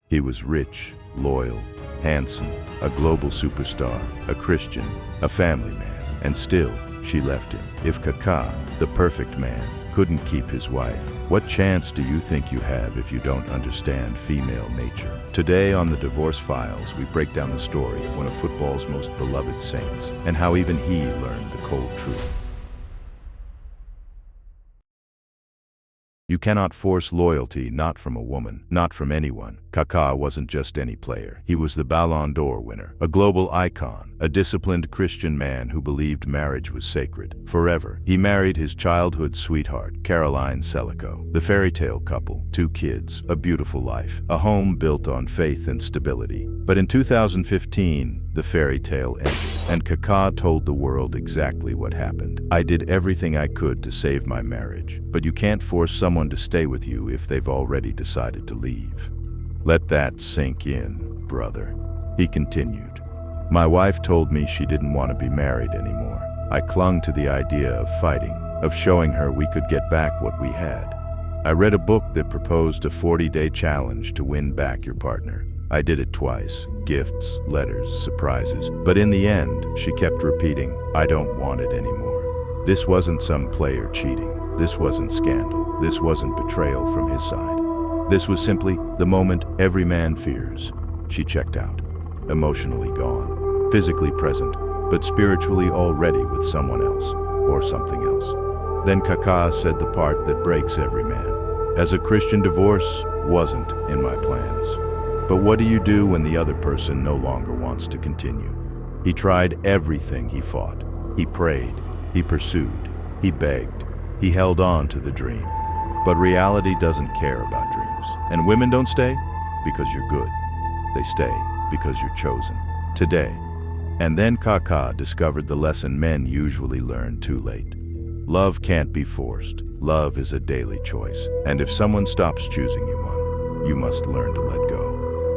He was rich, loyal, handsome, a global superstar, a Christian, a family man, and still, she left him. If Kaka, the perfect man, couldn't keep his wife, what chance do you think you have if you don't understand female nature? Today on the Divorce Files, we break down the story of one of football's most beloved saints, and how even he learned the cold truth. You cannot force loyalty, not from a woman, not from anyone. Kaka wasn't just any player. He was the Ballon d'Or winner, a global icon, a disciplined Christian man who believed marriage was sacred, forever. He married his childhood sweetheart, Caroline Selico. The fairy tale couple, 2 kids, a beautiful life, a home built on faith and stability. But in 2015, the fairy tale ended, and Kaka told the world exactly what happened. I did everything I could to save my marriage, but you can't force someone to stay with you if they've already decided to leave. Let that sink in, brother. He continued. My wife told me she didn't want to be married anymore. I clung to the idea of fighting, of showing her we could get back what we had. I read a book that proposed a 40-day challenge to win back your partner. I did it twice. Gifts, letters, surprises. But in the end, she kept repeating, I don't want it anymore. This wasn't some player cheating. This wasn't scandal. This wasn't betrayal from his side. This was simply the moment every man fears. She checked out. Emotionally gone. Physically present, but spiritually already with someone else, or something else. Then Kaka said the part that breaks every man. As a Christian, divorce wasn't in my plans. But what do you do when the other person no longer wants to continue? He tried everything. He fought. He prayed. He pursued. He begged. He held on to the dream. But reality doesn't care about dreams. And women don't stay because you're good. They stay because you're chosen. Today. And then Kaka discovered the lesson men usually learn too late. Love can't be forced. Love is a daily choice. And if someone stops choosing you one, you must learn to let go.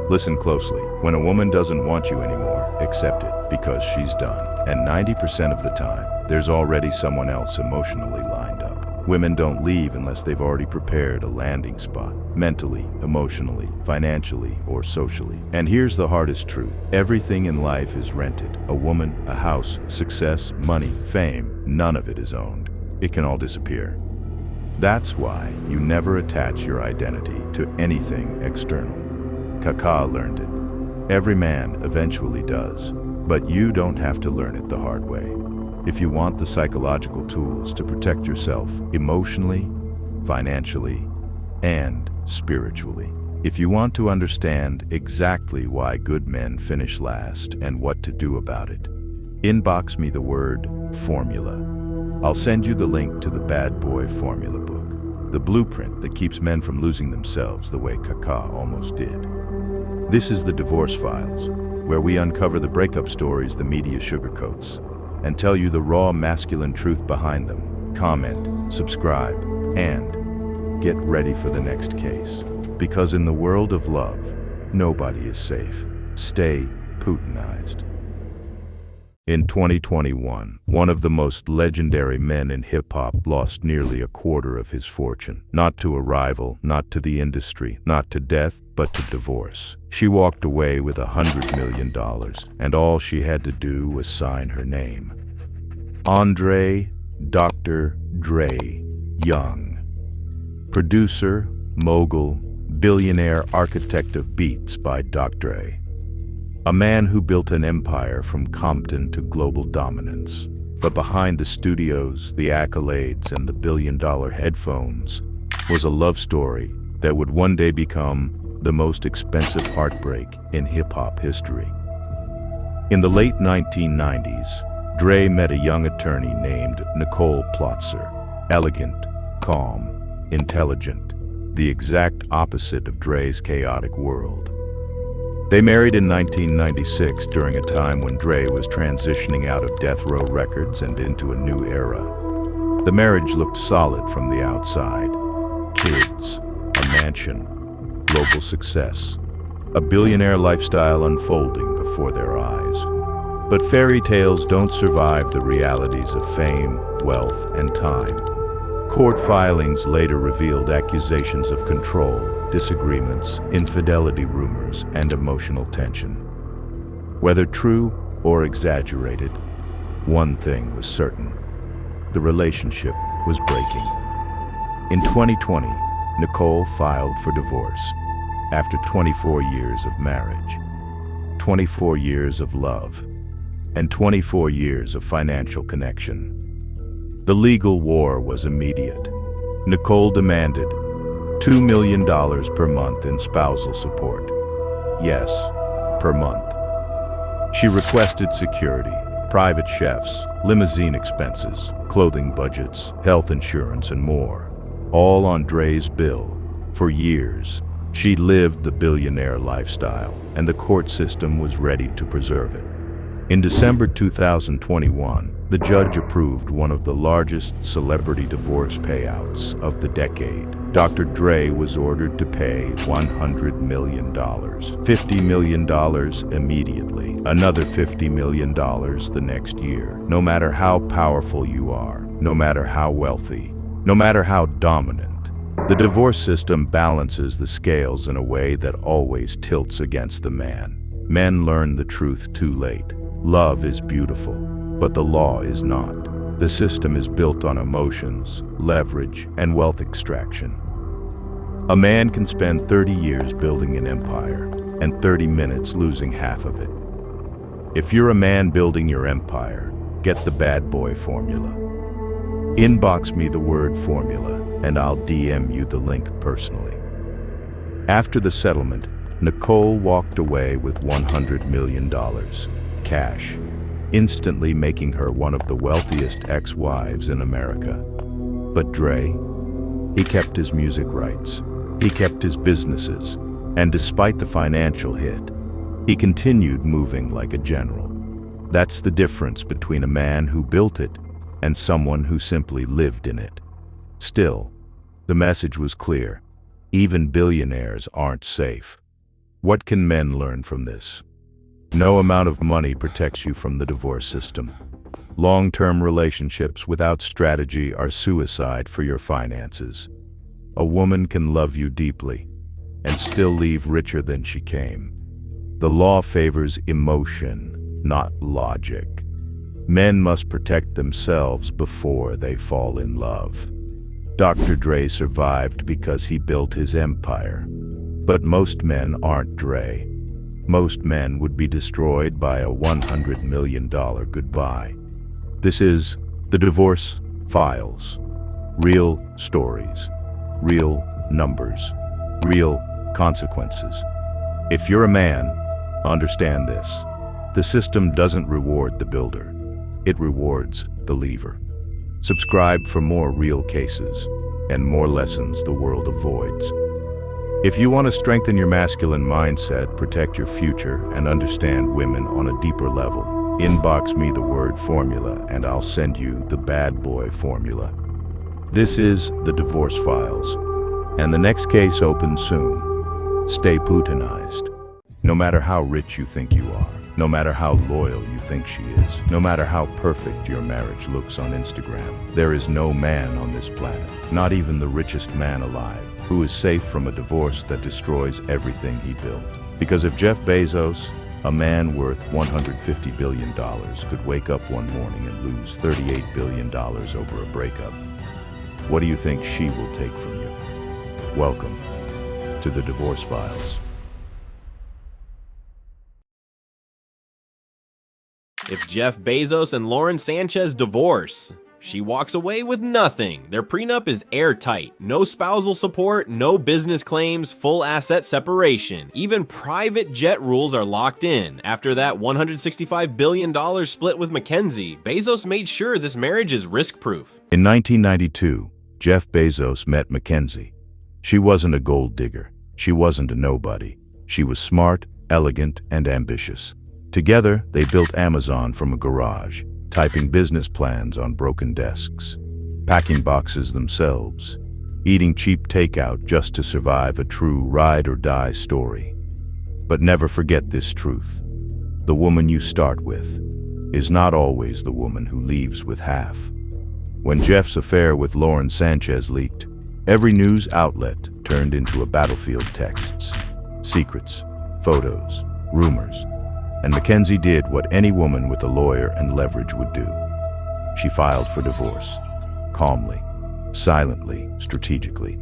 Listen closely. When a woman doesn't want you anymore, accept it, because she's done. And 90% of the time, there's already someone else emotionally lined up. Women don't leave unless they've already prepared a landing spot, mentally, emotionally, financially, or socially. And here's the hardest truth. Everything in life is rented. A woman, a house, success, money, fame, none of it is owned. It can all disappear. That's why you never attach your identity to anything external. Kaka learned it. Every man eventually does, but you don't have to learn it the hard way. If you want the psychological tools to protect yourself emotionally, financially, and spiritually. If you want to understand exactly why good men finish last and what to do about it, inbox me the word formula. I'll send you the link to the Bad Boy Formula book, the blueprint that keeps men from losing themselves the way Kaka almost did. This is the Divorce Files, where we uncover the breakup stories the media sugarcoats and tell you the raw masculine truth behind them. Comment, subscribe, and get ready for the next case. Because in the world of love, nobody is safe. Stay Putinized. In 2021, one of the most legendary men in hip-hop lost nearly a quarter of his fortune. Not to a rival, not to the industry, not to death, but to divorce. She walked away with $100 million, and all she had to do was sign her name. Andre Dr. Dre Young. Producer, mogul, billionaire architect of beats by Dr. Dre. A man who built an empire from Compton to global dominance. But behind the studios, the accolades, and the billion-dollar headphones was a love story that would one day become the most expensive heartbreak in hip-hop history. In the late 1990s, Dre met a young attorney named Nicole Plotzer. Elegant, calm, intelligent, the exact opposite of Dre's chaotic world. They married in 1996 during a time when Dre was transitioning out of Death Row Records and into a new era. The marriage looked solid from the outside. Kids, a mansion, global success, a billionaire lifestyle unfolding before their eyes. But fairy tales don't survive the realities of fame, wealth, and time. Court filings later revealed accusations of control, disagreements, infidelity rumors, and emotional tension. Whether true or exaggerated, one thing was certain: the relationship was breaking. In 2020, Nicole filed for divorce after 24 years of marriage, 24 years of love, and 24 years of financial connection. The legal war was immediate. Nicole demanded $2 million per month in spousal support. Yes, per month. She requested security, private chefs, limousine expenses, clothing budgets, health insurance, and more, all on Dre's bill. For years, she lived the billionaire lifestyle, and the court system was ready to preserve it. In December 2021, the judge approved one of the largest celebrity divorce payouts of the decade. Dr. Dre was ordered to pay $100 million, $50 million immediately, another $50 million the next year. No matter how powerful you are, no matter how wealthy, no matter how dominant, the divorce system balances the scales in a way that always tilts against the man. Men learn the truth too late. Love is beautiful, but the law is not. The system is built on emotions, leverage, and wealth extraction. A man can spend 30 years building an empire, and 30 minutes losing half of it. If you're a man building your empire, get the bad boy formula. Inbox me the word formula, and I'll DM you the link personally. After the settlement, Nicole walked away with $100 million. Cash, instantly making her one of the wealthiest ex-wives in America. But Dre, he kept his music rights, he kept his businesses, and despite the financial hit, he continued moving like a general. That's the difference between a man who built it and someone who simply lived in it. Still, the message was clear: even billionaires aren't safe. What can men learn from this? No amount of money protects you from the divorce system. Long-term relationships without strategy are suicide for your finances. A woman can love you deeply and still leave richer than she came. The law favors emotion, not logic. Men must protect themselves before they fall in love. Dr. Dre survived because he built his empire. But most men aren't Dre. Most men would be destroyed by a $100 million goodbye. This is the Divorce Files. Real stories, real numbers, real consequences. If you're a man, understand this: the system doesn't reward the builder, it rewards the leaver. Subscribe for more real cases and more lessons the world avoids. If you want to strengthen your masculine mindset, protect your future, and understand women on a deeper level, inbox me the word formula and I'll send you the bad boy formula. This is the Divorce Files, and the next case opens soon. Stay Putinized. No matter how rich you think you are, no matter how loyal you think she is, no matter how perfect your marriage looks on Instagram, there is no man on this planet, not even the richest man alive, who is safe from a divorce that destroys everything he built. Because if Jeff Bezos, a man worth $150 billion, could wake up one morning and lose $38 billion over a breakup, what do you think she will take from you? Welcome to the Divorce Files. If Jeff Bezos and Lauren Sanchez divorce, she walks away with nothing. Their prenup is airtight. No spousal support, no business claims, full asset separation. Even private jet rules are locked in. After that $165 billion split with MacKenzie, Bezos made sure this marriage is risk-proof. In 1992, Jeff Bezos met MacKenzie. She wasn't a gold digger. She wasn't a nobody. She was smart, elegant, and ambitious. Together, they built Amazon from a garage, typing business plans on broken desks, packing boxes themselves, eating cheap takeout just to survive a true ride-or-die story. But never forget this truth: the woman you start with is not always the woman who leaves with half. When Jeff's affair with Lauren Sanchez leaked, every news outlet turned into a battlefield: texts, secrets, photos, rumors. And MacKenzie did what any woman with a lawyer and leverage would do. She filed for divorce. Calmly, silently, strategically.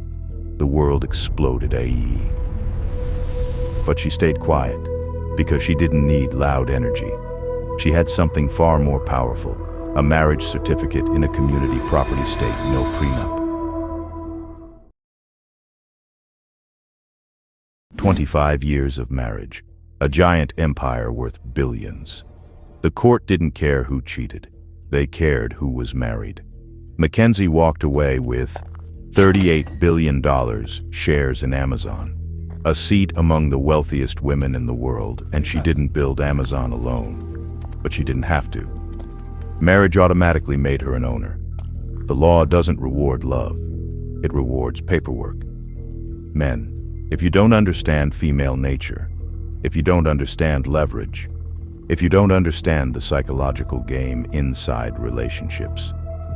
The world exploded AE. But she stayed quiet because she didn't need loud energy. She had something far more powerful: a marriage certificate in a community property state, no prenup. 25 years of marriage, a giant empire worth billions. The court didn't care who cheated. They cared who was married. MacKenzie walked away with $38 billion, shares in Amazon, a seat among the wealthiest women in the world, and she didn't build Amazon alone. But she didn't have to. Marriage automatically made her an owner. The law doesn't reward love. It rewards paperwork. Men, if you don't understand female nature, if you don't understand leverage, if you don't understand the psychological game inside relationships,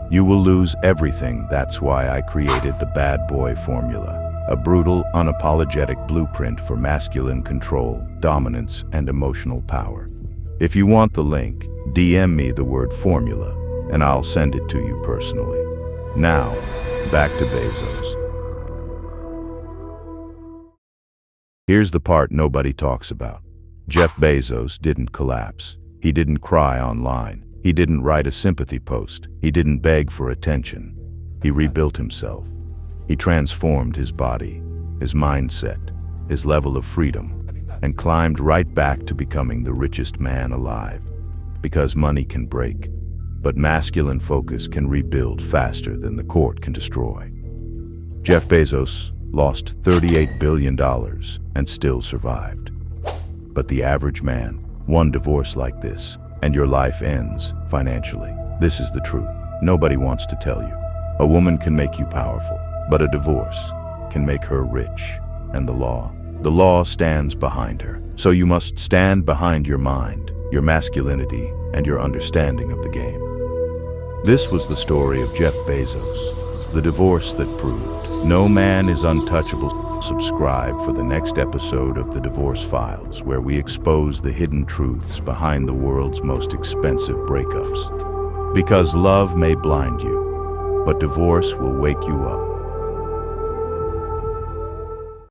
you will lose everything. That's why I created the Bad Boy Formula, a brutal, unapologetic blueprint for masculine control, dominance, and emotional power. If you want the link, DM me the word formula, and I'll send it to you personally. Now, back to Bezos. Here's the part nobody talks about. Jeff Bezos didn't collapse. He didn't cry online. He didn't write a sympathy post. He didn't beg for attention. He rebuilt himself. He transformed his body, his mindset, his level of freedom, and climbed right back to becoming the richest man alive. Because money can break, but masculine focus can rebuild faster than the court can destroy. Jeff Bezos lost $38 billion and still survived. But the average man, one divorce like this, and your life ends financially. This is the truth. Nobody wants to tell you. A woman can make you powerful, but a divorce can make her rich. And the law stands behind her. So you must stand behind your mind, your masculinity, and your understanding of the game. This was the story of Jeff Bezos, the divorce that proved no man is untouchable. Subscribe for the next episode of The Divorce Files, where we expose the hidden truths behind the world's most expensive breakups. Because love may blind you, but divorce will wake you up.